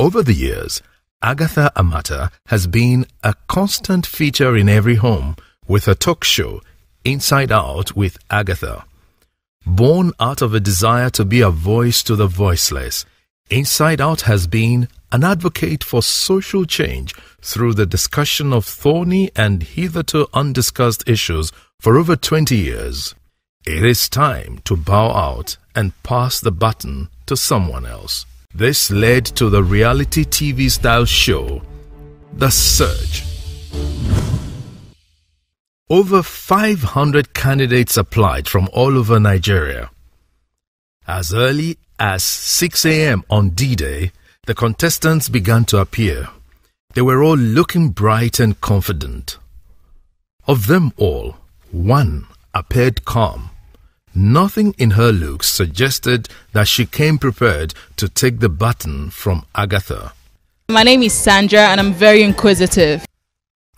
Over the years, Agatha Amata has been a constant feature in every home with her talk show, Inside Out with Agatha. Born out of a desire to be a voice to the voiceless, Inside Out has been an advocate for social change through the discussion of thorny and hitherto undiscussed issues for over 20 years. It is time to bow out and pass the baton to someone else. This led to the reality TV-style show, The Search. Over 500 candidates applied from all over Nigeria. As early as 6 a.m. on D-Day, the contestants began to appear. They were all looking bright and confident. Of them all, one appeared calm. Nothing in her looks suggested that she came prepared to take the baton from Agatha. My name is Sandra and I'm very inquisitive.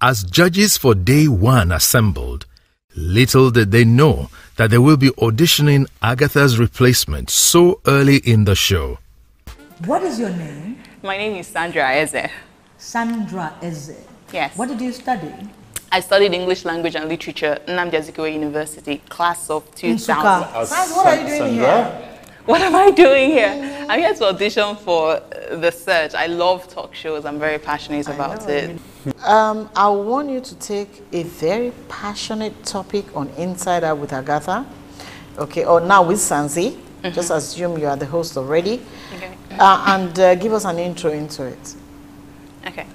As judges for day one assembled, little did they know that they will be auditioning Agatha's replacement so early in the show. What is your name? My name is Sandra Eze. Sandra Eze. Yes. What did you study? I studied English Language and Literature at Nnamdi Azikiwe University, class of 2000. What are you doing here? What am I doing here? I'm here to audition for The Search. I love talk shows. I'm very passionate about it. I want you to take a very passionate topic on Inside Out with Agatha, okay, or now with Sanzi. Just assume you are the host already, Okay. and give us an intro into it. Okay.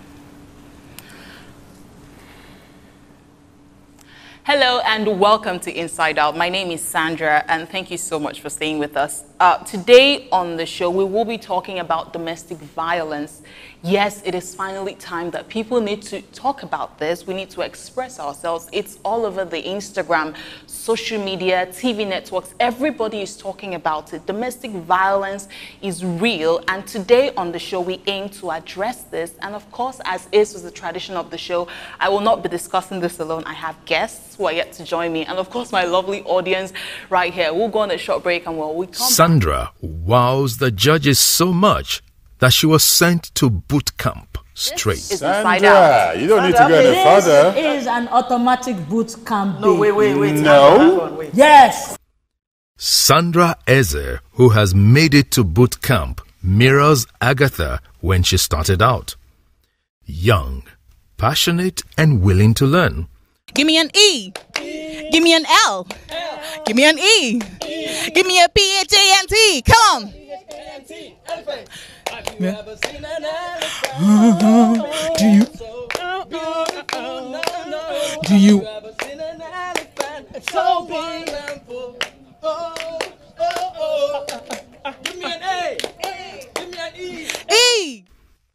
Hello and welcome to Inside Out. My name is Sandra and thank you so much for staying with us. Today on the show, we will be talking about domestic violence. Yes, it is finally time that people need to talk about this. We need to express ourselves. It's all over the Instagram, social media, TV networks. Everybody is talking about it. Domestic violence is real. And today on the show, we aim to address this. And of course, as is the tradition of the show, I will not be discussing this alone. I have guests who are yet to join me. And of course, my lovely audience right here. We'll go on a short break and we come Sandra wows the judges so much that she was sent to boot camp straight. Sandra, you don't need to go any further. This is an automatic boot camp. No, wait. No. Yes. Sandra Eze, who has made it to boot camp, mirrors Agatha when she started out. Young, passionate, and willing to learn. Give me an E. Give me an L. Give me an E. Give me a P-H-A-N-T. Come on. Have you ever seen an elephant? Do you Ever seen an elephant? It's so big and full. Give me an A. Give me an E. E?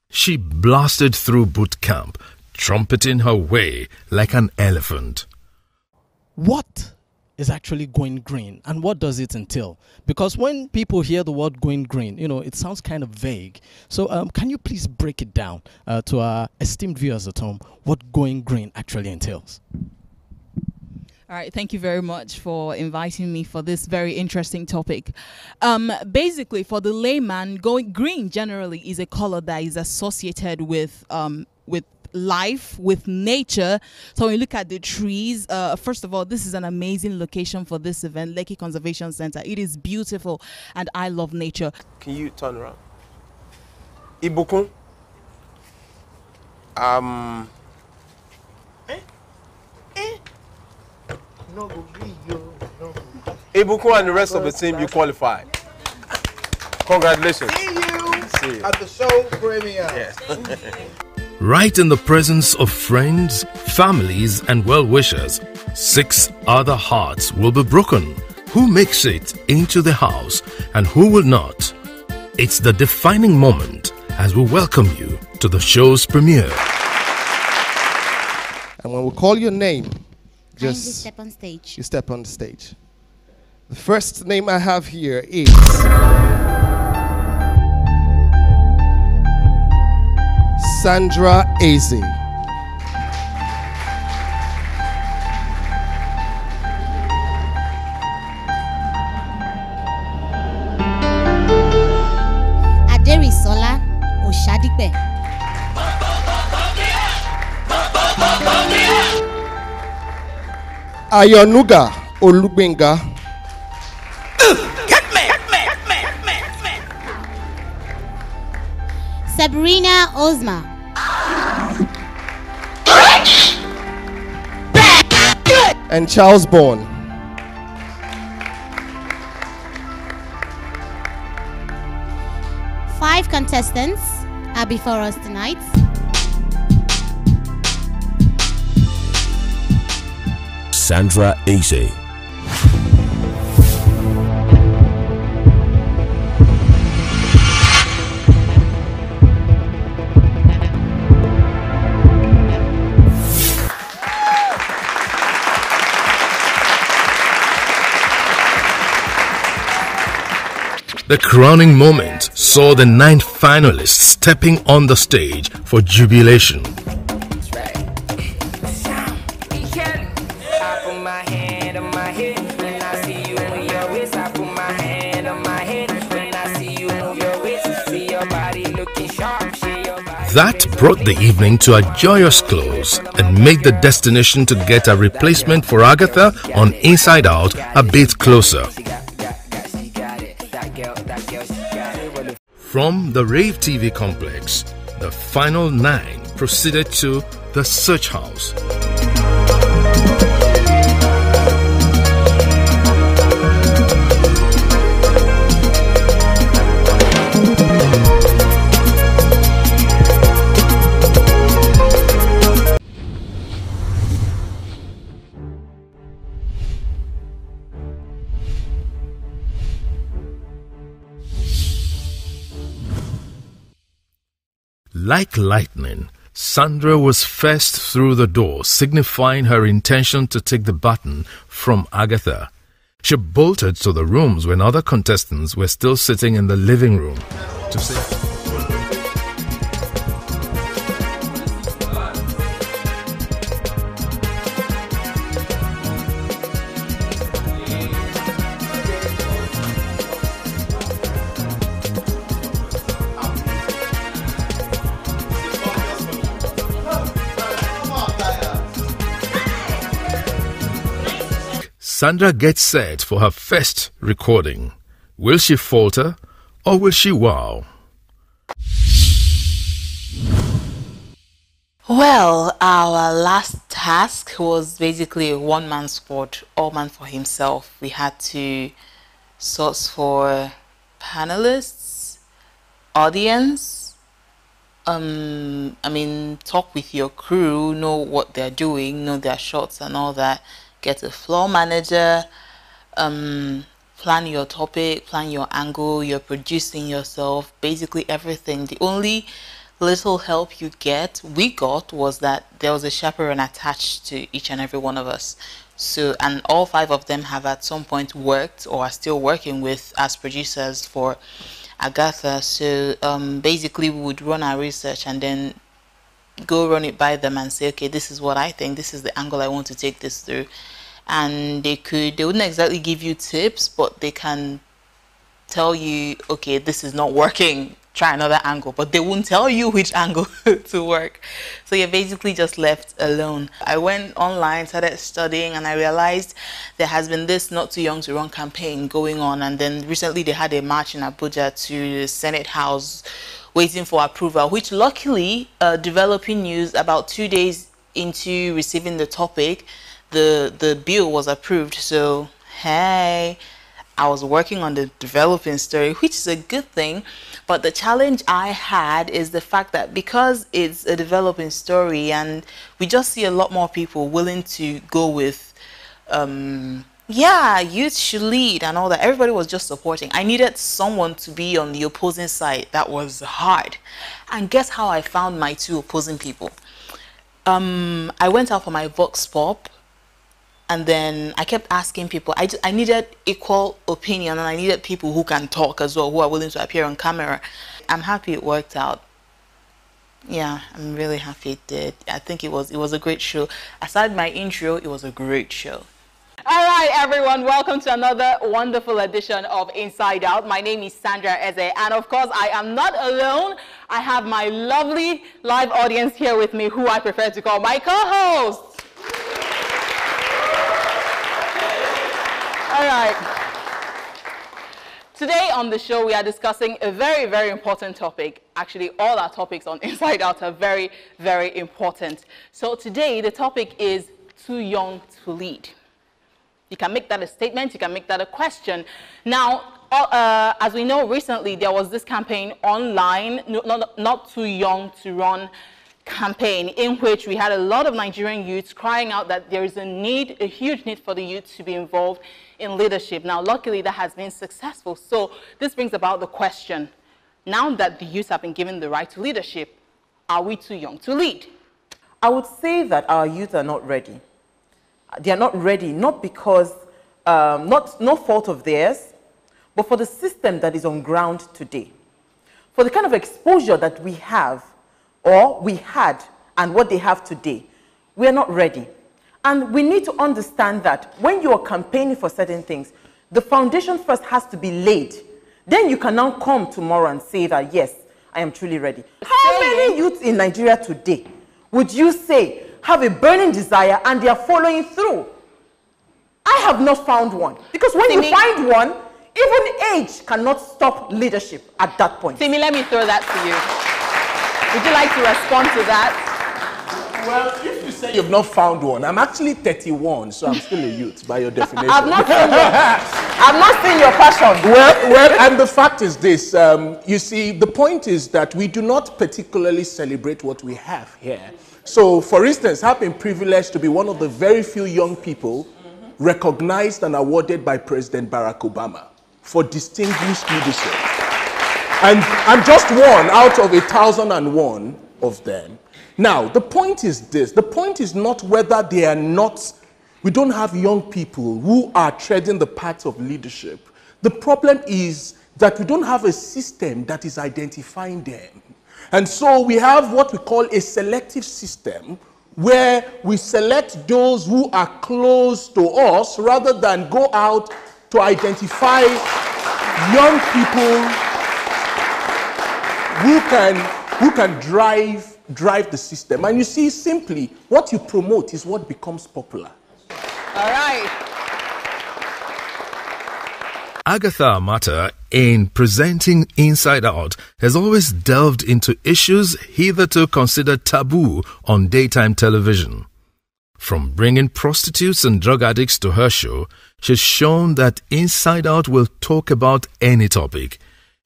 She blasted through boot camp, trumpeting her way like an elephant. What is actually going green and what does it entail? Because when people hear the word going green, it sounds kind of vague. So can you please break it down to our esteemed viewers at home, what going green actually entails? All right, thank you very much for inviting me for this very interesting topic. Basically, for the layman, going green generally is a color that is associated with life, with nature. So when you look at the trees, first of all, this is an amazing location for this event, Lekki Conservation Center. It is beautiful and I love nature. Can you turn around? Ibukun. Ibukun and the rest of the team, you qualified. Congratulations. See you at the show premiere. Yes. Right in the presence of friends, families, and well-wishers, 6 other hearts will be broken. Who makes it into the house and who will not? It's the defining moment as we welcome you to the show's premiere. And when we call your name, just step on stage. You step on the stage. The first name I have here is Sandra Eze. Aderisola Oshadi Ayonuga Olugbenga. Sabrina Ozma. And Charles Bourne. Five contestants are before us tonight. Sandra Eze. The crowning moment saw the 9 finalists stepping on the stage for jubilation. That brought the evening to a joyous close and made the destination to get a replacement for Agatha on Inside Out a bit closer. From the Rave TV complex, the final 9 proceeded to the Search House. Like lightning, Sandra was first through the door, signifying her intention to take the baton from Agatha. She bolted to the rooms when other contestants were still sitting in the living room to say... Sandra gets set for her first recording. Will she falter or will she wow? Well, our last task was basically a one-man squad, all man for himself. We had to source for panelists, audience, talk with your crew, know what they're doing, know their shots and all that. Get a floor manager, plan your topic, plan your angle, you're producing yourself, basically everything. The only little help we got was that there was a chaperone attached to each and every one of us. So, and all 5 of them have at some point worked or are still working with as producers for Agatha. So basically we would run our research and then go run it by them and say, okay, this is what I think, this is the angle I want to take this through. And they wouldn't exactly give you tips, but they can tell you, okay, this is not working, try another angle, but they won't tell you which angle to work. So you're basically just left alone. I went online, started studying, and I realized there has been this Not Too Young to Run campaign going on, and then recently they had a march in Abuja to the Senate House waiting for approval, which luckily, developing news, about 2 days into receiving the topic, the bill was approved. So hey, I was working on the developing story, which is a good thing. But the challenge I had is the fact that because it's a developing story and we just see a lot more people willing to go with yeah, youth should lead and all that, everybody was just supporting. I needed someone to be on the opposing side. That was hard. And guess how I found my 2 opposing people? I went out for my vox pop. And then I kept asking people. I needed equal opinion, and I needed people who can talk as well, who are willing to appear on camera. I'm happy it worked out. Yeah, I'm really happy it did. I think it was a great show. Aside my intro, it was a great show. All right, everyone, welcome to another wonderful edition of Inside Out. My name is Sandra Eze, and of course, I am not alone. I have my lovely live audience here with me, who I prefer to call my co-host. All right. Today on the show, we are discussing a very, very important topic. Actually, all our topics on Inside Out are very, very important. So today, the topic is too young to lead. You can make that a statement, you can make that a question. Now, as we know, recently there was this campaign online, not too young to run campaign, in which we had a lot of Nigerian youths crying out that there is a huge need for the youth to be involved in leadership. Now, luckily that has been successful. So this brings about the question, now that the youth have been given the right to leadership, are we too young to lead? I would say that our youth are not ready. They are not ready, not because, no fault of theirs, but for the system that is on ground today. For the kind of exposure that we have, or we had, and what they have today, we are not ready. And we need to understand that when you are campaigning for certain things, the foundation first has to be laid. Then you can now come tomorrow and say that, yes, I am truly ready. How many youths in Nigeria today would you say have a burning desire and they are following through? I have not found one. Because when you find one, even age cannot stop leadership at that point. Simi, let me throw that to you. Would you like to respond to that? Well, if you say you've not found one, I'm actually 31, so I'm still a youth by your definition. I've not seen your passion. Well, and the fact is this, you see, the point is that we do not particularly celebrate what we have here. So, for instance, I've been privileged to be one of the very few young people recognized and awarded by President Barack Obama for distinguished leadership. And I'm just one out of 1,001 of them. Now, the point is this. The point is not whether they are not, we don't have young people who are treading the path of leadership. The problem is that we don't have a system that is identifying them. And so we have what we call a selective system where we select those who are close to us rather than go out to identify young people who can drive the system. And you see, simply, what you promote is what becomes popular. All right. Agatha Amata, in presenting Inside Out, has always delved into issues hitherto considered taboo on daytime television. From bringing prostitutes and drug addicts to her show, she's shown that Inside Out will talk about any topic.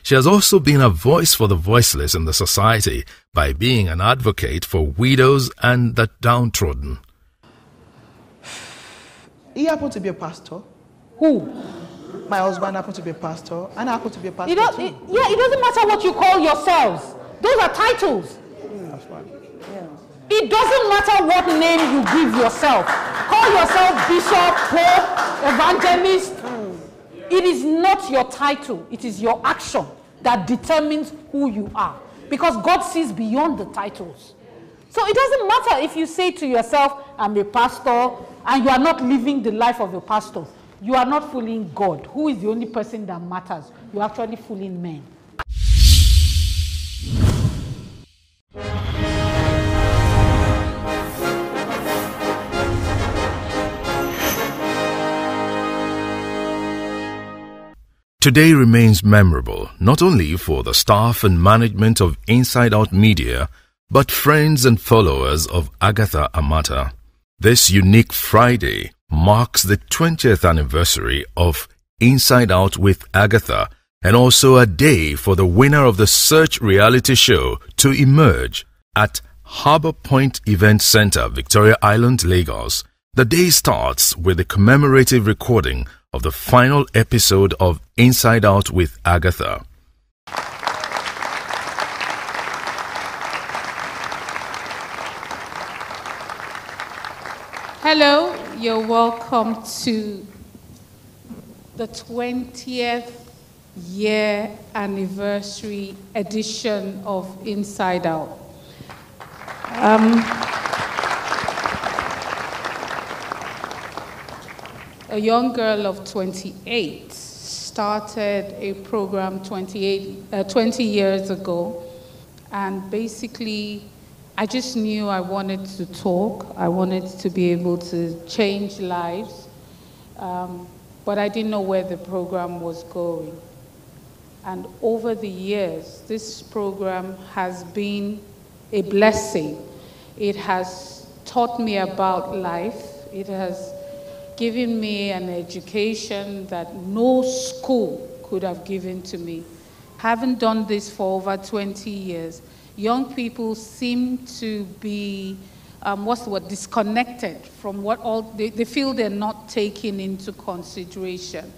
She has also been a voice for the voiceless in the society by being an advocate for widows and the downtrodden. He happened to be a pastor. Who? My husband happened to be a pastor, and I happen to be a pastor too. It doesn't matter what you call yourselves. Those are titles. That's right. It doesn't matter what name you give yourself. Call yourself bishop, pope, evangelist. It is not your title. It is your action that determines who you are. Because God sees beyond the titles. So it doesn't matter if you say to yourself, I'm a pastor, and you are not living the life of a pastor. You are not fooling God, who is the only person that matters. You are actually fooling men. Today remains memorable not only for the staff and management of Inside Out Media, but friends and followers of Agatha Amata. This unique Friday marks the 20th anniversary of Inside Out with Agatha, and also a day for the winner of the Search reality show to emerge at Harbour Point Event Centre, Victoria Island, Lagos. The day starts with a commemorative recording of the final episode of Inside Out with Agatha. Hello, you're welcome to the 20th year anniversary edition of Inside Out. A young girl of 28 started a program 20 years ago, and basically I just knew I wanted to talk. I wanted to be able to change lives. but I didn't know where the program was going. And over the years, this program has been a blessing. It has taught me about life. It has given me an education that no school could have given to me. Having done this for over 20 years, young people seem to be, disconnected from what they feel they're not taking into consideration.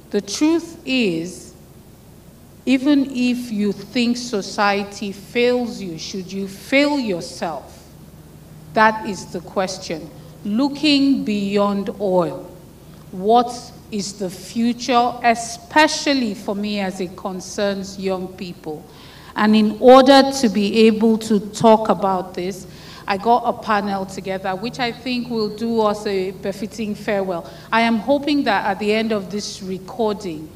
The truth is, even if you think society fails you, should you fail yourself? That is the question. Looking beyond oil, what is the future, especially for me as it concerns young people? And in order to be able to talk about this, I got a panel together, which I think will do us a befitting farewell. I am hoping that at the end of this recording,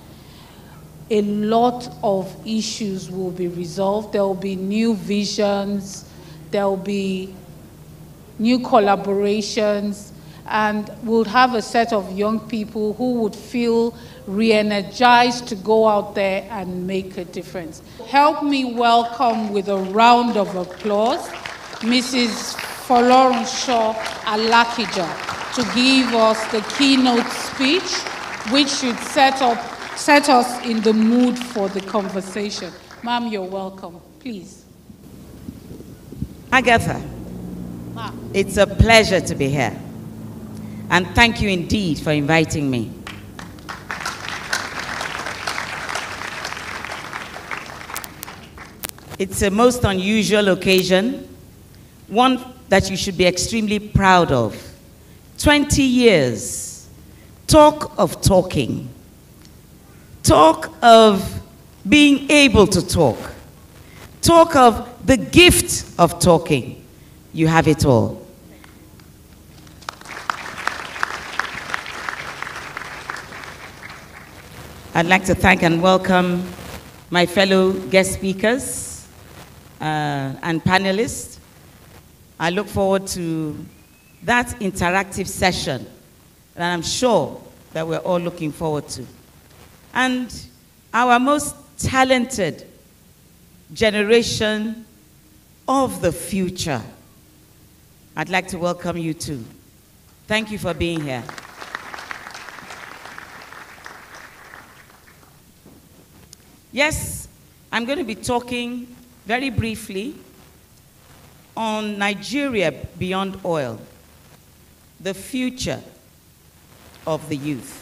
a lot of issues will be resolved. There will be new visions, there will be new collaborations, and we'll have a set of young people who would feel re-energized to go out there and make a difference. Help me welcome with a round of applause Mrs. Folorunsho Alakija to give us the keynote speech, which should set us in the mood for the conversation. Ma'am, you're welcome. Please. Agatha, it's a pleasure to be here. And thank you indeed for inviting me. It's a most unusual occasion, one that you should be extremely proud of. 20 years, talk of talking. Talk of being able to talk. Talk of the gift of talking. You have it all. I'd like to thank and welcome my fellow guest speakers and panelists. I look forward to that interactive session that I'm sure that we're all looking forward to. And our most talented generation of the future. I'd like to welcome you too. Thank you for being here. Yes, I'm going to be talking very briefly on Nigeria beyond oil, the future of the youth.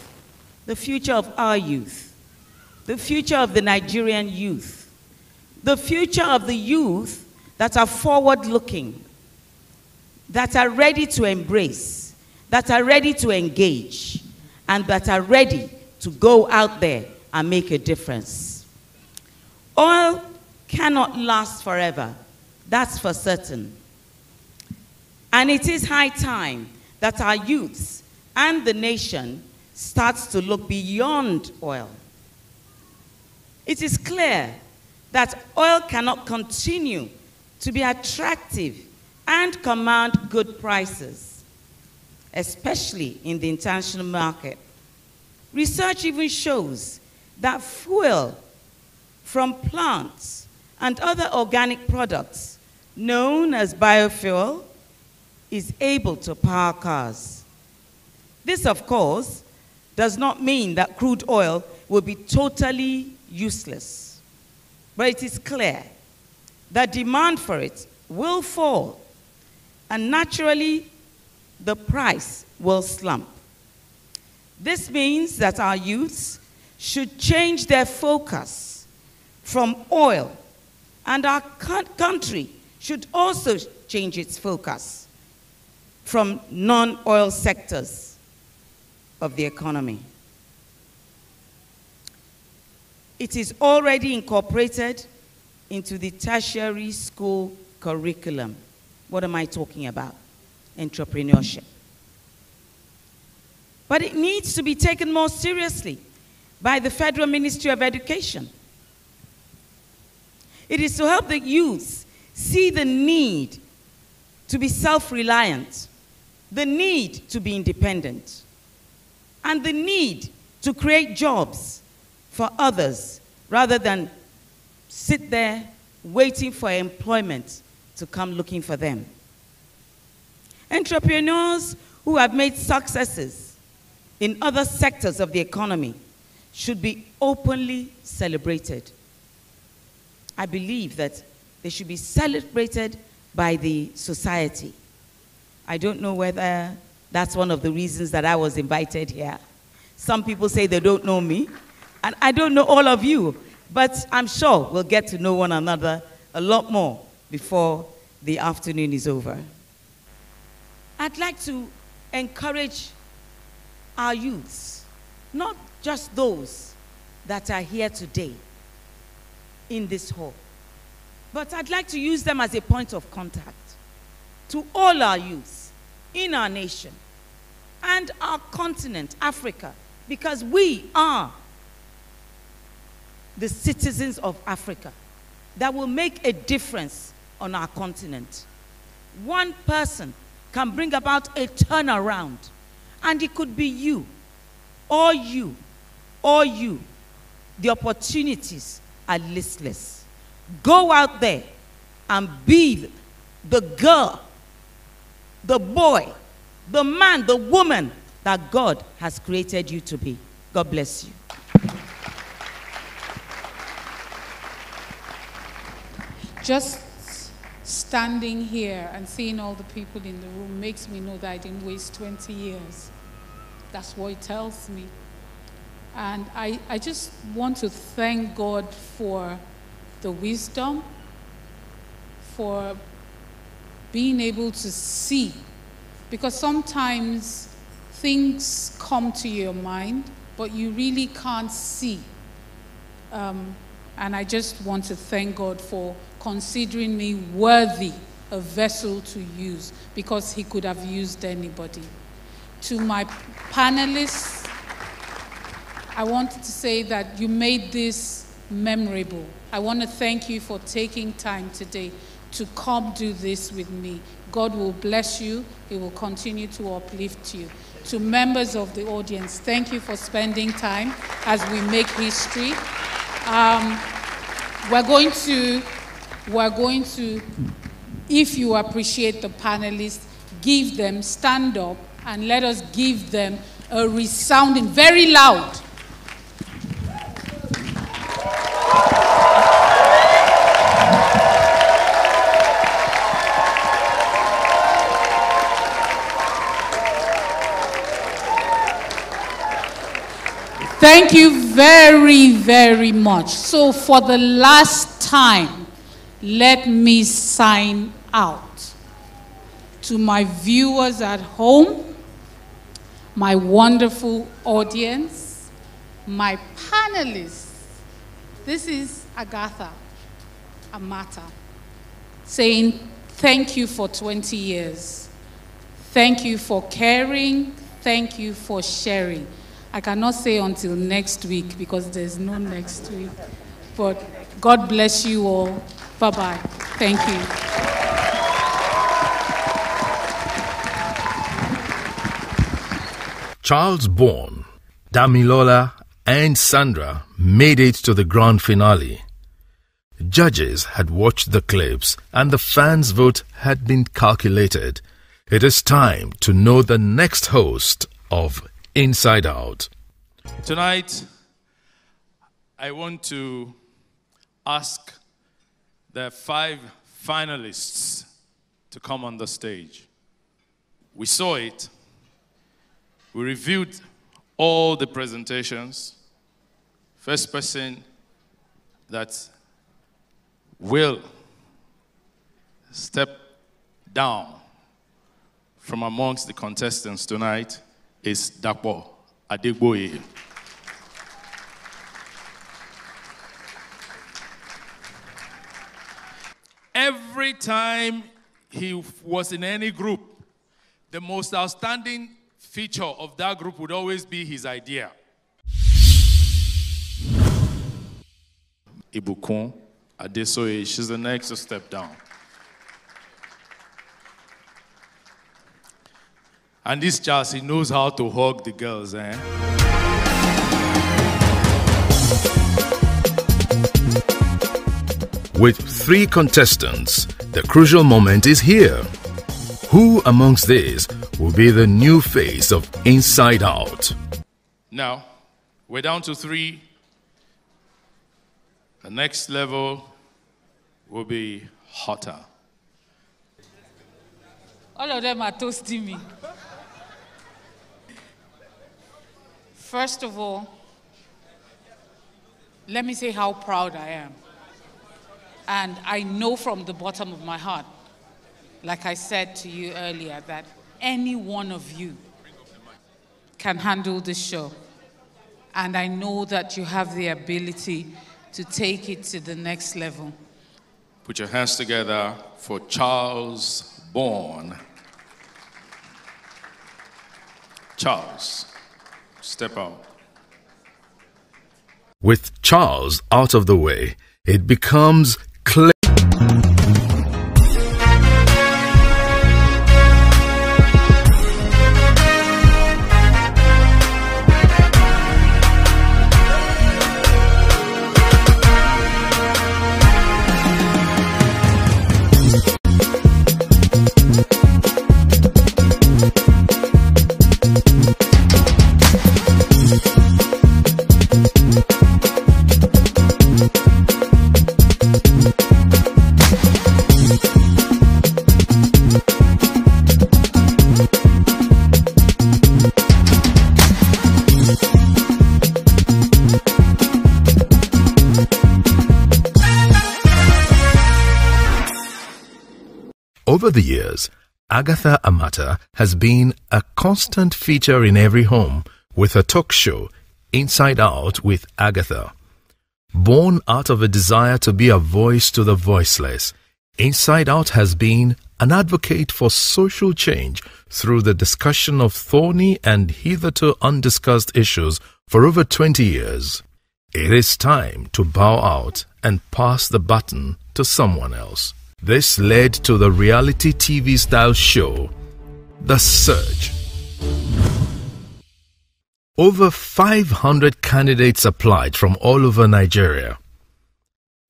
The future of our youth, the future of the Nigerian youth, the future of the youth that are forward-looking, that are ready to embrace, that are ready to engage, and that are ready to go out there and make a difference. Oil cannot last forever, that's for certain. And it is high time that our youths and the nation starts to look beyond oil. It is clear that oil cannot continue to be attractive and command good prices, especially in the international market. Research even shows that fuel from plants and other organic products known as biofuel is able to power cars. This, of course, does not mean that crude oil will be totally useless. But it is clear that demand for it will fall, and naturally, the price will slump. This means that our youths should change their focus from oil, and our country should also change its focus from non-oil sectors of the economy. It is already incorporated into the tertiary school curriculum. What am I talking about? Entrepreneurship. But it needs to be taken more seriously by the Federal Ministry of Education. It is to help the youth see the need to be self-reliant, the need to be independent. and the need to create jobs for others rather than sit there waiting for employment to come looking for them. Entrepreneurs who have made successes in other sectors of the economy should be openly celebrated. I believe that they should be celebrated by the society. I don't know whether that's one of the reasons that I was invited here. Some people say they don't know me, and I don't know all of you, but I'm sure we'll get to know one another a lot more before the afternoon is over. I'd like to encourage our youths, not just those that are here today in this hall, but I'd like to use them as a point of contact to all our youths in our nation and our continent, Africa, because we are the citizens of Africa that will make a difference on our continent. One person can bring about a turnaround, and it could be you, or you, or you. The opportunities are listless. Go out there and be the girl, the boy, the man, the woman that God has created you to be. God bless you. Just standing here and seeing all the people in the room makes me know that I didn't waste 20 years. That's what it tells me. And I just want to thank God for the wisdom, for being able to see. Because sometimes things come to your mind, but you really can't see. And I just want to thank God for considering me worthy, a vessel to use, because he could have used anybody. To my panelists, I want to say that you made this memorable. I want to thank you for taking time today to come do this with me. God will bless you. He will continue to uplift you. To members of the audience, thank you for spending time as we make history. We're going to, if you appreciate the panelists, give them, stand up, and let us give them a resounding, very loud. Thank you very, very much. So for the last time, let me sign out. To my viewers at home, my wonderful audience, my panelists, this is Agatha Amata saying thank you for 20 years. Thank you for caring. Thank you for sharing. I cannot say until next week because there's no next week. But God bless you all. Bye-bye. Thank you. Charles Bourne, Damilola, and Sandra made it to the grand finale. Judges had watched the clips and the fans' vote had been calculated. It is time to know the next host of Inside Out. Tonight, I want to ask the 5 finalists to come on the stage. We saw it. We reviewed all the presentations. First person that will step down from amongst the contestants tonight is Dapo Adegboye. Every time he was in any group, the most outstanding feature of that group would always be his idea. Ibukun Adesoye, she's the next to step down. And this Charles, he knows how to hug the girls, eh? With 3 contestants, the crucial moment is here. Who amongst these will be the new face of Inside Out? Now, we're down to 3. The next level will be hotter. All of them are toasting me. First of all, let me say how proud I am. And I know from the bottom of my heart, like I said to you earlier, that any one of you can handle this show. And I know that you have the ability to take it to the next level. Put your hands together for Charles Bourne. Charles, step out. With Charles out of the way, it becomes clear. Over the years, Agatha Amata has been a constant feature in every home with her talk show, Inside Out with Agatha. Born out of a desire to be a voice to the voiceless, Inside Out has been an advocate for social change through the discussion of thorny and hitherto undiscussed issues for over 20 years. It is time to bow out and pass the baton to someone else. This led to the reality TV-style show, The Search. Over 500 candidates applied from all over Nigeria.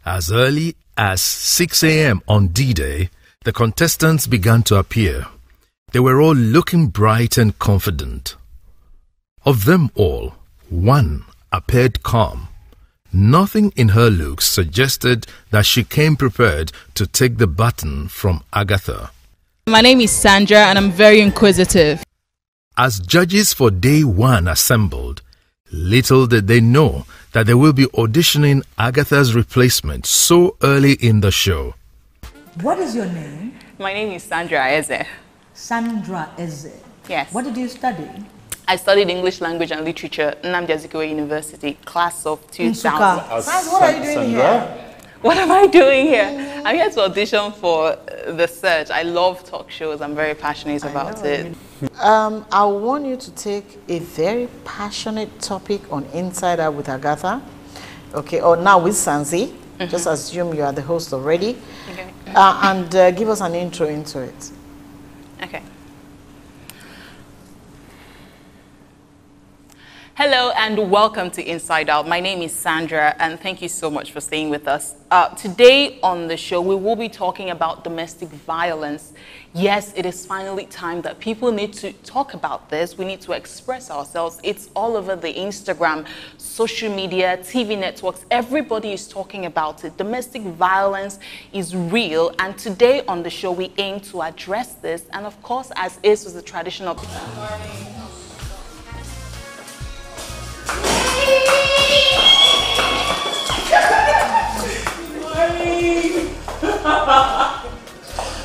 As early as 6 a.m. on D-Day, the contestants began to appear. They were all looking bright and confident. Of them all, one appeared calm. Nothing in her looks suggested that she came prepared to take the baton from Agatha. My name is Sandra and I'm very inquisitive. As judges for day 1 assembled, little did they know that they will be auditioning Agatha's replacement so early in the show. What is your name? My name is Sandra Eze. Sandra Eze. Yes. What did you study? I studied English Language and Literature at Nnamdi Azikiwe University, class of 2000. What are you doing here? What am I doing here? I'm here to audition for The Search. I love talk shows. I'm very passionate about it. I want you to take a very passionate topic on Inside Out with Agatha. Okay, or now with Sanzi. Just assume you are the host already. Okay. And give us an intro into it. Okay. Hello and welcome to Inside Out. My name is Sandra and thank you so much for staying with us. Today on the show, we will be talking about domestic violence. Yes, it is finally time that people need to talk about this. We need to express ourselves. It's all over the Instagram, social media, TV networks. Everybody is talking about it. Domestic violence is real. And today on the show, we aim to address this. And of course, as is with the traditional...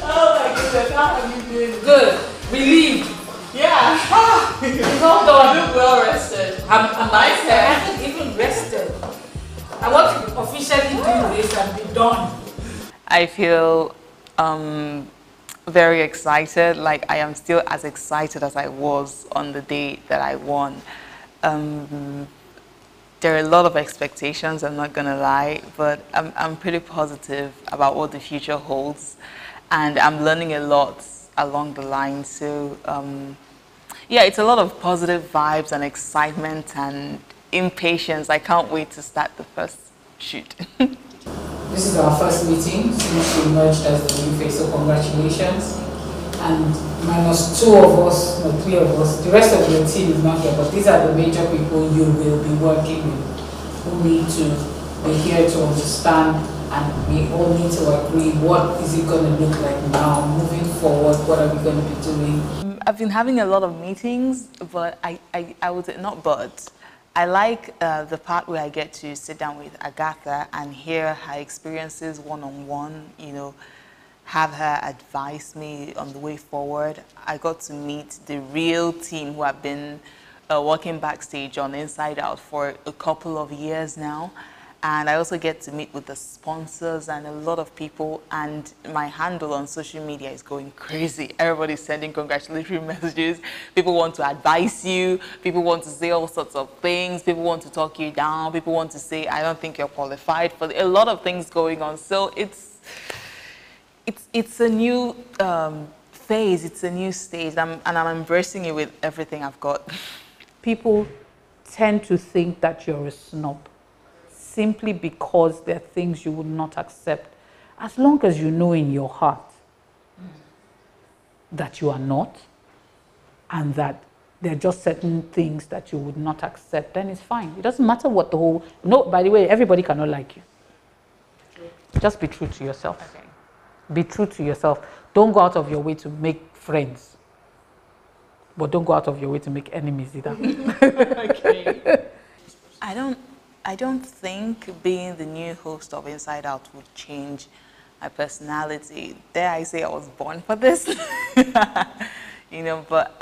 Oh my goodness, how have you been? Good. Relieved. Yeah. It's all done. I look well rested. I'm nice. I haven't even rested. I want to officially do this and be done. I feel very excited. Like I am still as excited as I was on the day that I won. There are a lot of expectations, I'm not gonna lie, but I'm pretty positive about what the future holds, and I'm learning a lot along the line. So Yeah, it's a lot of positive vibes and excitement and impatience. I can't wait to start the first shoot. This is our first meeting since we emerged as the new face, so congratulations. And minus 2 of us, no 3 of us, the rest of your team is not here, but these are the major people you will be working with who need to be here to understand, and we all need to agree what is it going to look like now, moving forward, what are we going to be doing? I've been having a lot of meetings, but I would say not but. I like the part where I get to sit down with Agatha and hear her experiences one-on-one, you know, have her advise me on the way forward. I got to meet the real team who have been working backstage on Inside Out for a couple of years now. And I also get to meet with the sponsors and a lot of people, and my handle on social media is going crazy. Everybody's sending congratulatory messages. People want to advise you. People want to say all sorts of things. People want to talk you down. People want to say, I don't think you're qualified for a lot of things going on. So it's a new phase. It's a new stage, and I'm embracing it with everything I've got. People tend to think that you're a snob, simply because there are things you would not accept, as long as you know in your heart that you are not, and that there are just certain things that you would not accept, then it's fine. It doesn't matter what the whole... No, by the way, everybody cannot like you. Just be true to yourself. Okay. Be true to yourself. Don't go out of your way to make friends, but don't go out of your way to make enemies either. Okay. I don't think being the new host of Inside Out would change my personality. Dare I say I was born for this? You know, but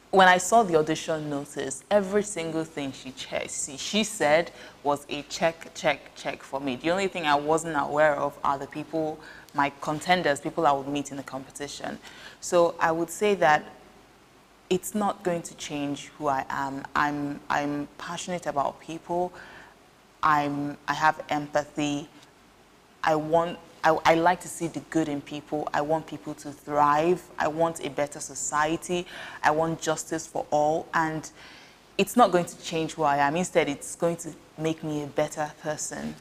when I saw the audition notice, every single thing she said was a check for me. The only thing I wasn't aware of are the people, my contenders, people I would meet in the competition. So I would say that it's not going to change who I am. I'm passionate about people. I have empathy. I like to see the good in people. I want people to thrive. I want a better society. I want justice for all. And it's not going to change who I am. Instead, it's going to make me a better person.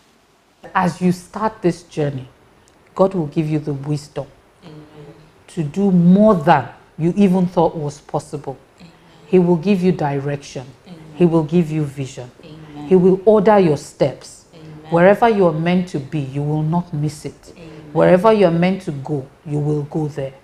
As you start this journey, God will give you the wisdom to do more than you even thought was possible. He will give you direction. He will give you vision. He will order your steps. Wherever you are meant to be, you will not miss it. Wherever you are meant to go, you will go there.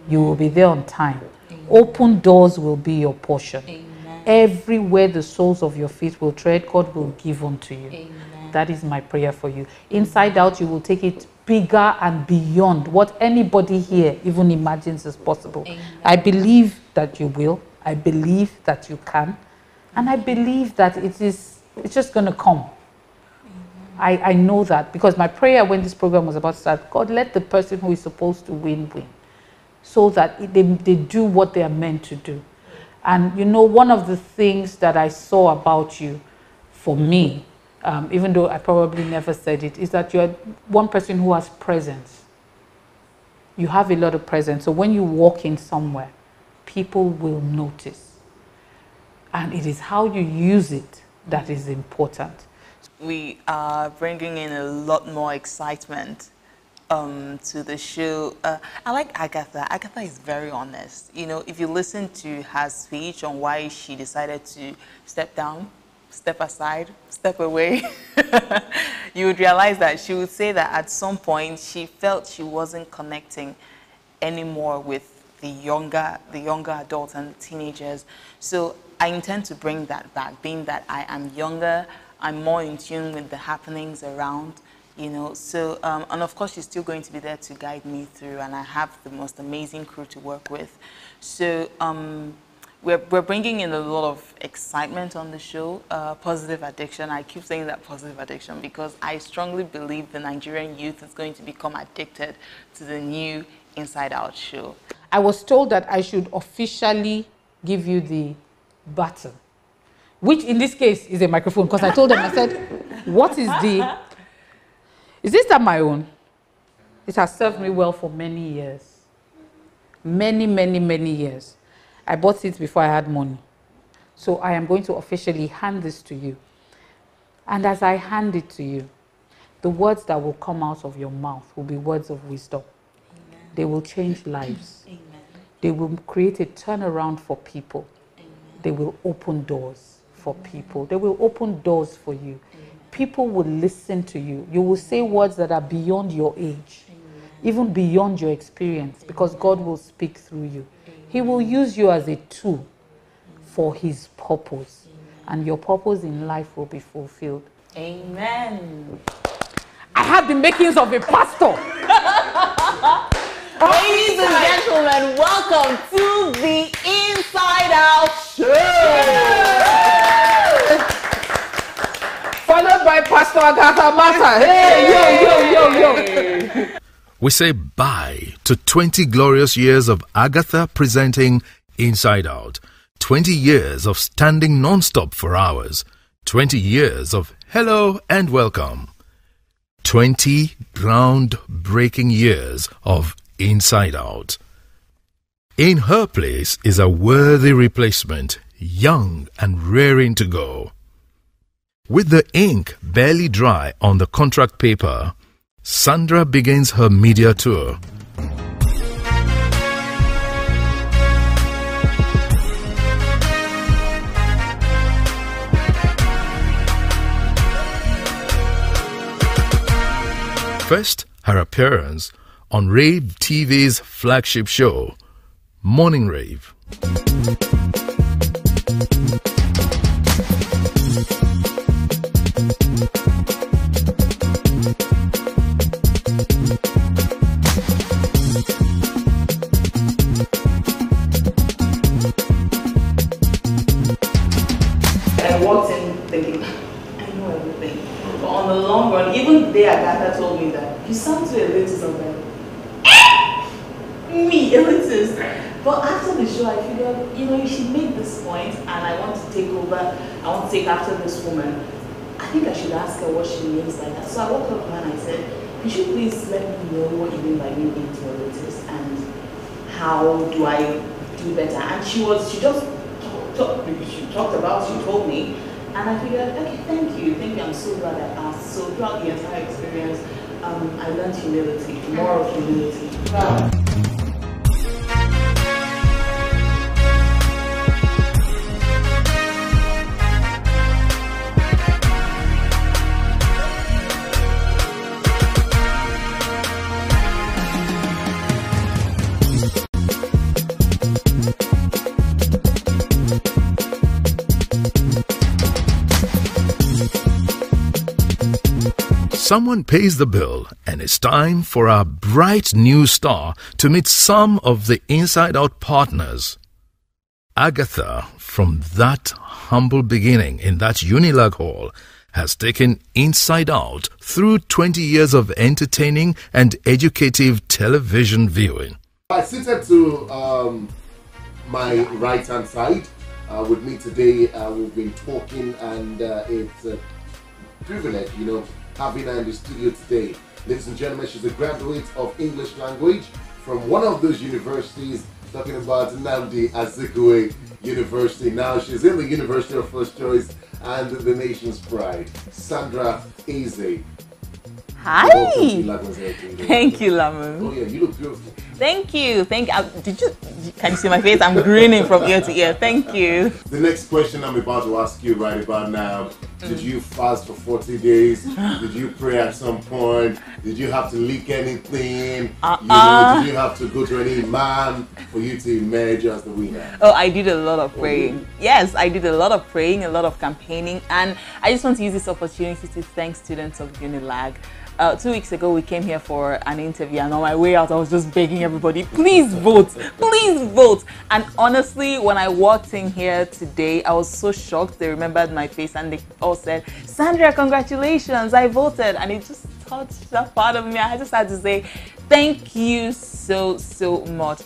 You will be there on time. Open doors will be your portion. Everywhere the soles of your feet will tread, God will give unto you. That is my prayer for you. Inside Out, you will take it bigger and beyond what anybody here even imagines is possible. I believe that you will. I believe that you can. And I believe that it's just going to come. I know that, because my prayer when this program was about to start, God, let the person who is supposed to win, so that they do what they are meant to do. And you know, one of the things that I saw about you, for me, even though I probably never said it, is that you're one person who has presence. You have a lot of presence. So when you walk in somewhere, people will notice. And it is how you use it that is important. We are bringing in a lot more excitement to the show. I like Agatha. Agatha is very honest. You know, if you listen to her speech on why she decided to step down, step aside, step away, you would realize that she would say that at some point she felt she wasn't connecting anymore with the younger adults and teenagers. So I intend to bring that back, being that I am younger, I'm more in tune with the happenings around, you know. So, and of course she's still going to be there to guide me through, and I have the most amazing crew to work with. So we're bringing in a lot of excitement on the show, positive addiction. I keep saying that, positive addiction, because I strongly believe the Nigerian youth is going to become addicted to the new Inside Out show. I was told that I should officially give you the baton, which in this case is a microphone, because I told them, I said, what is this not my own? It has served me well for many years. Many, many, many years. I bought it before I had money. So I am going to officially hand this to you. And as I hand it to you, the words that will come out of your mouth will be words of wisdom. Amen. They will change lives. Amen. They will create a turnaround for people. Amen. They will open doors for people. They will open doors for you. Amen. People will listen to you. You will say words that are beyond your age, even beyond your experience, because God will speak through you. He will use you as a tool for his purpose, and your purpose in life will be fulfilled. Amen. I have the makings of a pastor. Ladies and gentlemen, welcome to the Inside Out Show. Followed by Pastor Agatha Mata. Hey, yo. We say bye to 20 glorious years of Agatha presenting Inside Out. 20 years of standing non-stop for hours. 20 years of hello and welcome. 20 ground-breaking years of Inside Out. In her place is a worthy replacement, young and raring to go. With the ink barely dry on the contract paper, Sandra begins her media tour. First, her appearance on Rave TV's flagship show, Morning Rave. I walked in thinking, I know everything. But on the long run, even there, Agatha told me that you sound too elitist. I'm like, me, elitist. But after the show, I figured, she made this point, and I want to take over. I want to take after this woman. I think I should ask her what she means by that. So I walked up to her and I said, could you please let me know what you mean by me being too elitist, and how do I do better? And she just she told me, and I figured, okay, thank you, I'm so glad I asked. So throughout the entire experience, I learned humility, more of humility. Someone pays the bill, and it's time for our bright new star to meet some of the Inside Out partners. Agatha, from that humble beginning in that Unilag Hall, has taken Inside Out through 20 years of entertaining and educative television viewing. I seated to my right-hand side. With me today, we've been talking, and it's a privilege, having her in the studio today. Ladies and gentlemen, she's a graduate of English language from one of those universities, talking about Nnamdi Azikiwe University. Now she's in the University of First Choice and the nation's pride, Sandra Eze. Hi. Thank you, Lamu. Oh yeah, you look beautiful. Thank you. Can you see my face? I'm grinning from ear to ear. Thank you. The next question I'm about to ask you right about now, did you fast for 40 days? Did you pray at some point? Did you have to leak anything? Did you have to go to any imam for you to emerge as the winner? Oh, I did a lot of praying. Yes, I did a lot of praying, a lot of campaigning, and I just want to use this opportunity to thank students of Unilag. 2 weeks ago, we came here for an interview, and on my way out, I was just begging everybody, please vote, please vote. And honestly, when I walked in here today, I was so shocked. They remembered my face, and they all said, Sandra, congratulations, I voted. And it just touched that part of me. I just had to say, thank you so much.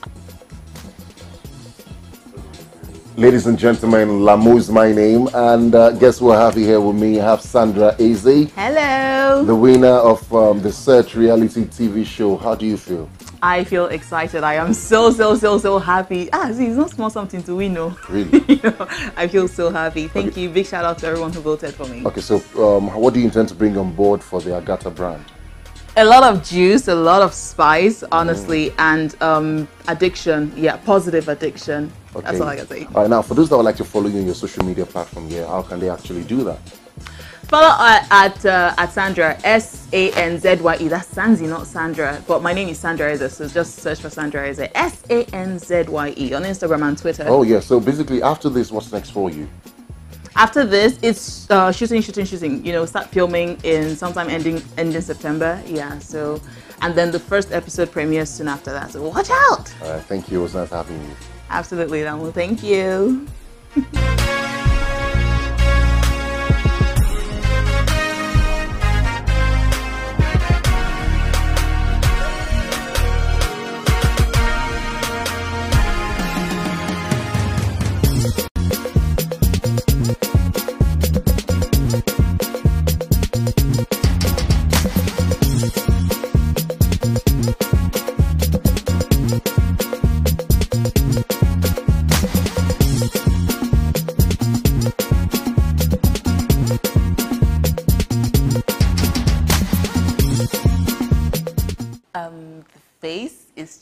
Ladies and gentlemen, Lamu is my name, and guess what I have here with me? I have Sandra Eze. Hello. The winner of the Search reality TV show. How do you feel? I feel excited. I am so happy. See, it's not small something to win, no. Really? I feel so happy. Thank you. Big shout out to everyone who voted for me. Okay, so what do you intend to bring on board for the Agatha brand? A lot of juice, a lot of spice, honestly, and addiction. Yeah, positive addiction. Okay. That's all I can say. All right, now for those that would like to follow you on your social media platform here, how can they actually do that? Follow at Sandra, S-A-N-Z-Y-E. That's Sanzi, not Sandra. But my name is Sandra Eze, so just search for Sandra Eze. S-A-N-Z-Y-E on Instagram and Twitter. Oh, yeah. So basically, after this, what's next for you? After this, it's shooting. You know, start filming in sometime ending September. Yeah, so, and then the first episode premieres soon after that. So watch out. All right. Thank you. It was nice having you. Absolutely, Damu. Thank you.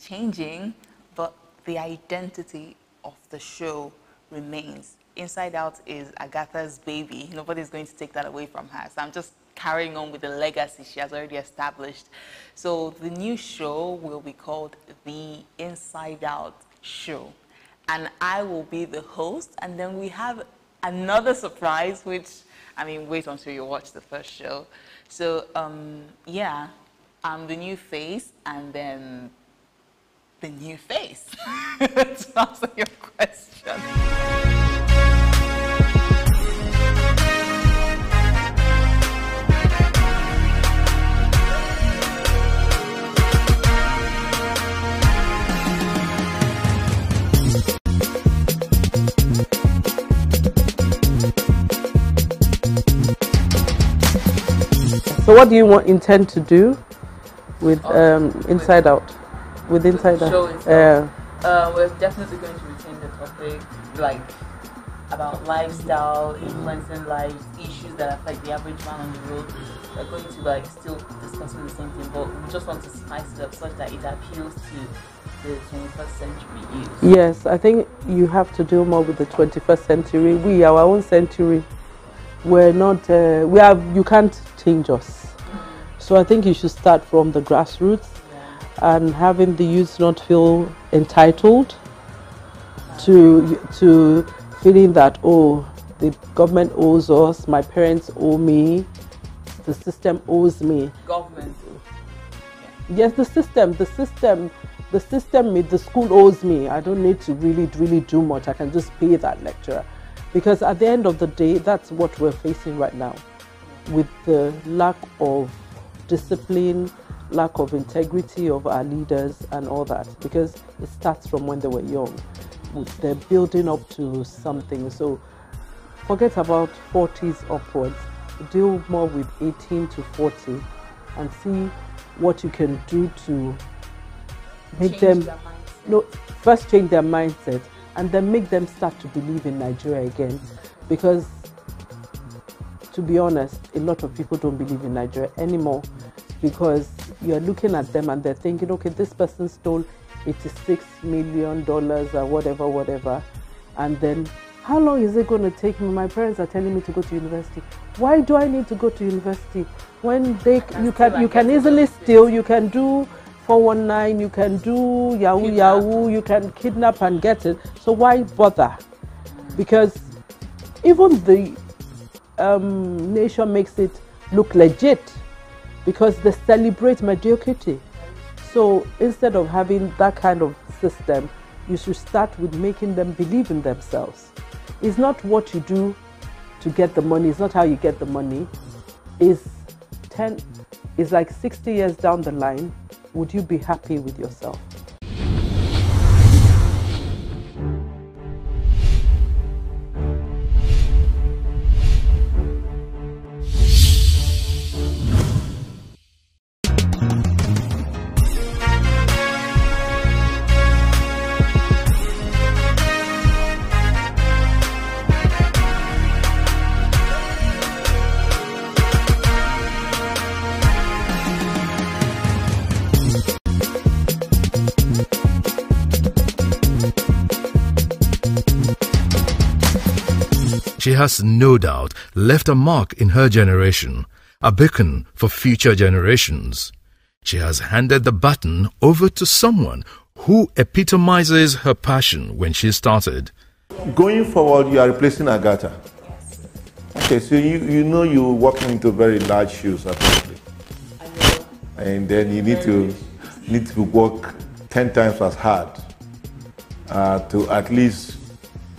Changing, but the identity of the show remains. Inside Out is Agatha's baby. Nobody's going to take that away from her. So I'm just carrying on with the legacy she has already established. So the new show will be called The Inside Out Show. And I will be the host. And then we have another surprise, which, I mean, wait until you watch the first show. So, yeah, I'm the new face, and then the new face, to answer your question. So what do you intend to do with Inside Out? With Inside Out? We're definitely going to retain the topic, like about lifestyle, influencing lives, issues that affect the average man on the road. We're going to like still discussing the same thing, but we just want to spice it up such that it appeals to the 21st century youth. Yes, I think you have to deal more with the 21st century. We, our own century, we're not, you can't change us. So I think you should start from the grassroots and having the youth not feel entitled to feeling that, oh, the government owes us, my parents owe me, the system owes me. Government. Yes, the system, the school owes me. I don't need to really do much. I can just pay that lecturer. Because at the end of the day, that's what we're facing right now, with the lack of discipline, lack of integrity of our leaders and all that, because it starts from when they were young. They're building up to something. So forget about 40s upwards. Deal more with 18 to 40 and see what you can do to make them, first change their mindset and then make them start to believe in Nigeria again. Because to be honest, a lot of people don't believe in Nigeria anymore, because you're looking at them and they're thinking, okay, this person stole $86 million or whatever, and then how long is it going to take me? My parents are telling me to go to university. Why do I need to go to university when you can easily steal, you can do 419, you can do yahoo, you can kidnap and get it. So why bother? Because even the nation makes it look legit, because they celebrate mediocrity. So instead of having that kind of system, you should start with making them believe in themselves. It's not what you do to get the money, it's not how you get the money. It's like 60 years down the line, would you be happy with yourself? she has no doubt left a mark in her generation, a beacon for future generations. She has handed the baton over to someone who epitomizes her passion when she started. Going forward, you are replacing Agatha. Okay, so you know you're walking into very large shoes, apparently. And then you need to work 10 times as hard to at least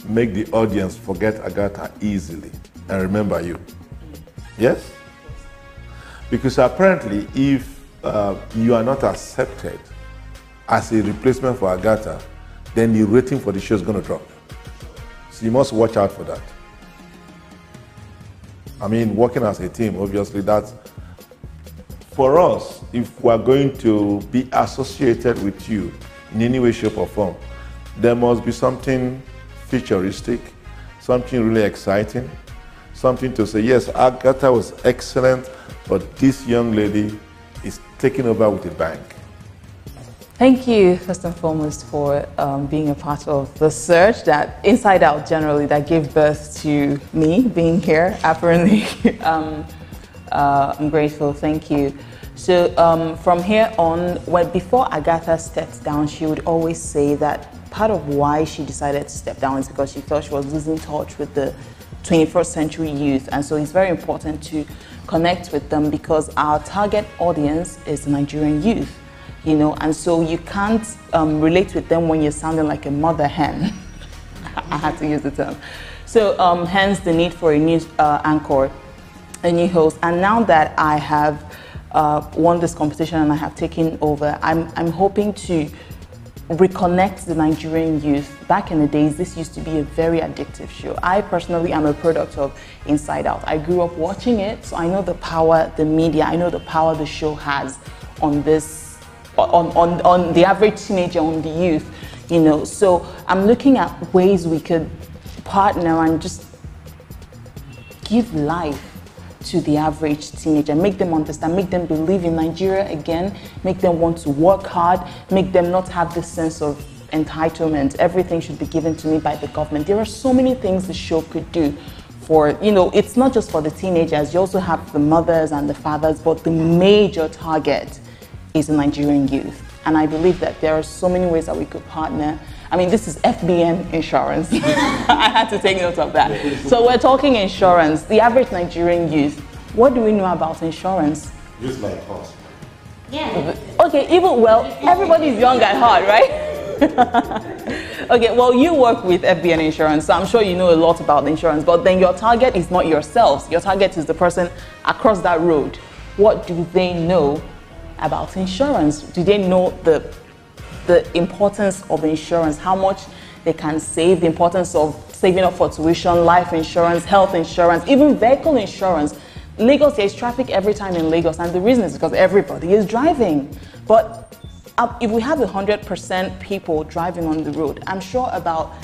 make the audience forget Agatha easily and remember you. Yes? Because apparently, if you are not accepted as a replacement for Agatha, then the rating for the show is going to drop. So you must watch out for that. I mean, working as a team, obviously, that's for us. If we are going to be associated with you in any way, shape, or form, there must be something futuristic, something really exciting, something to say, yes, Agatha was excellent, but this young lady is taking over with a bang. Thank you, first and foremost, for being a part of the search that Inside Out generally that gave birth to me being here. Apparently, I'm grateful. Thank you. So from here on, before Agatha stepped down, she would always say that part of why she decided to step down is because she felt she was losing touch with the 21st century youth, and so it's very important to connect with them because our target audience is the Nigerian youth. You know, and so you can't relate with them when you're sounding like a mother hen. I had to use the term. So hence the need for a new anchor, a new host. And now that I have won this competition and I have taken over, I'm hoping to reconnect the Nigerian youth. Back in the days, this used to be a very addictive show. I personally am a product of Inside Out. I grew up watching it, so I know the power the media, I know the power the show has on this. On the average teenager, on the youth, you know. So I'm looking at ways we could partner and just give life to the average teenager, make them understand, make them believe in Nigeria again, make them want to work hard, make them not have this sense of entitlement. Everything should be given to me by the government. There are so many things the show could do for, you know, it's not just for the teenagers, you also have the mothers and the fathers, but the major target is the Nigerian youth. And I believe that there are so many ways that we could partner. I mean, this is FBN insurance. I had to take note of that. So we're talking insurance. The average Nigerian youth, what do we know about insurance? Just like us. Yeah. Okay, even, well, everybody's young at heart, right? Okay, well, you work with FBN insurance, so I'm sure you know a lot about insurance, but then your target is not yourselves. Your target is the person across that road. What do they know about insurance? Do they know the importance of insurance, how much they can save, the importance of saving up for tuition, life insurance, health insurance, even vehicle insurance? Lagos, there's traffic every time in Lagos, and the reason is because everybody is driving. But if we have 100% people driving on the road, I'm sure about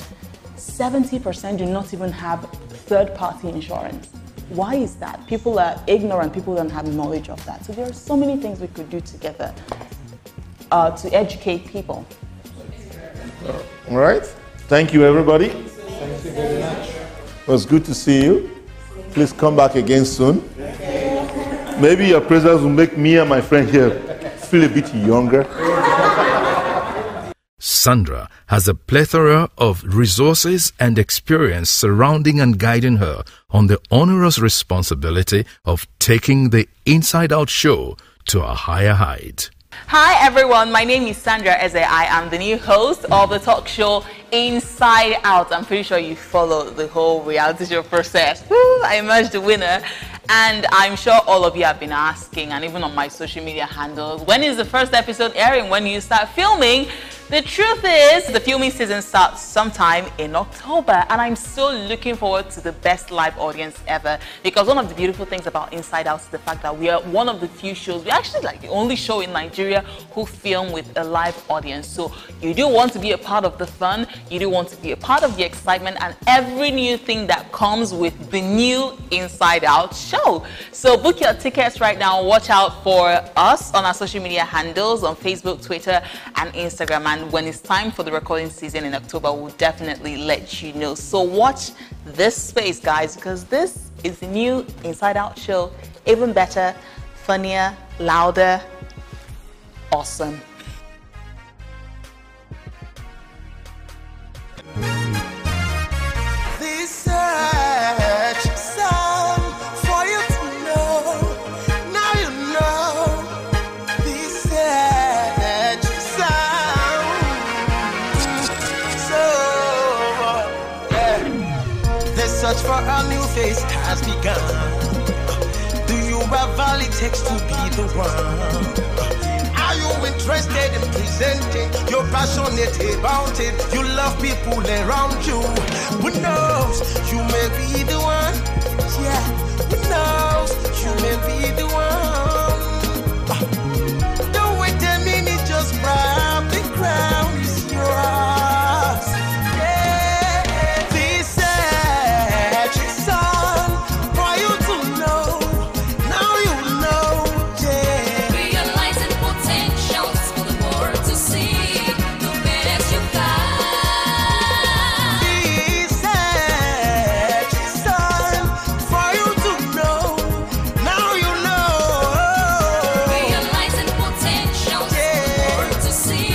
70% do not even have third-party insurance. Why is that? People are ignorant, people don't have knowledge of that. So there are so many things we could do together to educate people. All right. Thank you, everybody. Thank you very much. It was good to see you. Please come back again soon. Maybe your presence will make me and my friend here feel a bit younger. Sandra has a plethora of resources and experience surrounding and guiding her on the onerous responsibility of taking the Inside Out show to a higher height. Hi everyone, my name is Sandra Eze. I am the new host of the talk show Inside Out. I'm pretty sure you followed the whole reality show process. Woo, I emerged the winner. And I'm sure all of you have been asking, and even on my social media handles, when is the first episode airing? When do you start filming? The truth is, the filming season starts sometime in October, and I'm still looking forward to the best live audience ever, because one of the beautiful things about Inside Out is the fact that we are one of the few shows, we're actually like the only show in Nigeria who film with a live audience. So you do want to be a part of the fun, you do want to be a part of the excitement, and every new thing that comes with the new Inside Out show. So book your tickets right now. Watch out for us on our social media handles on Facebook, Twitter, and Instagram. and when it's time for the recording season in October, we'll definitely let you know. So watch this space, guys, because this is the new Inside Out show. Even better, funnier, louder, awesome. This search song for you to know. Now you know. This search song. So, yeah. The search for a new face has begun. Do you have all it takes to be the one? Are you interested in presenting? You're passionate about it. You love people around you. Who knows? You may be the one. Yeah. Who knows? You may be the one. Don't wait a minute. Just grab the crown. It's yours. Yeah. This search is on for you to know. Now you know. Yeah. Realizing potentials for the world to see. The best you got. This search is on for you to know. Now you know. Realizing potentials for the world to see.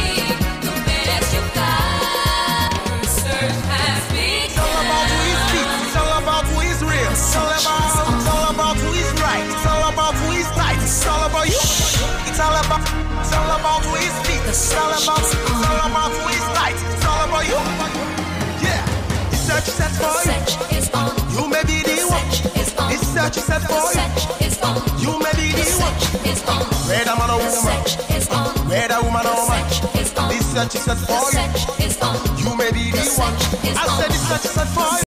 The best you got. Research has It's all about who is deep. It's all about who is real. It's all about who is right. It's all about who is tight. It's all about you. It's all about who is deep. It's all about who is tight. It's all about you. Yeah. The search is set for you. You may be the one. The search is set for you. You may be the one. Whether man or woman. Whether woman or man. The search is set for you. You may be the one. I said the search is set for you.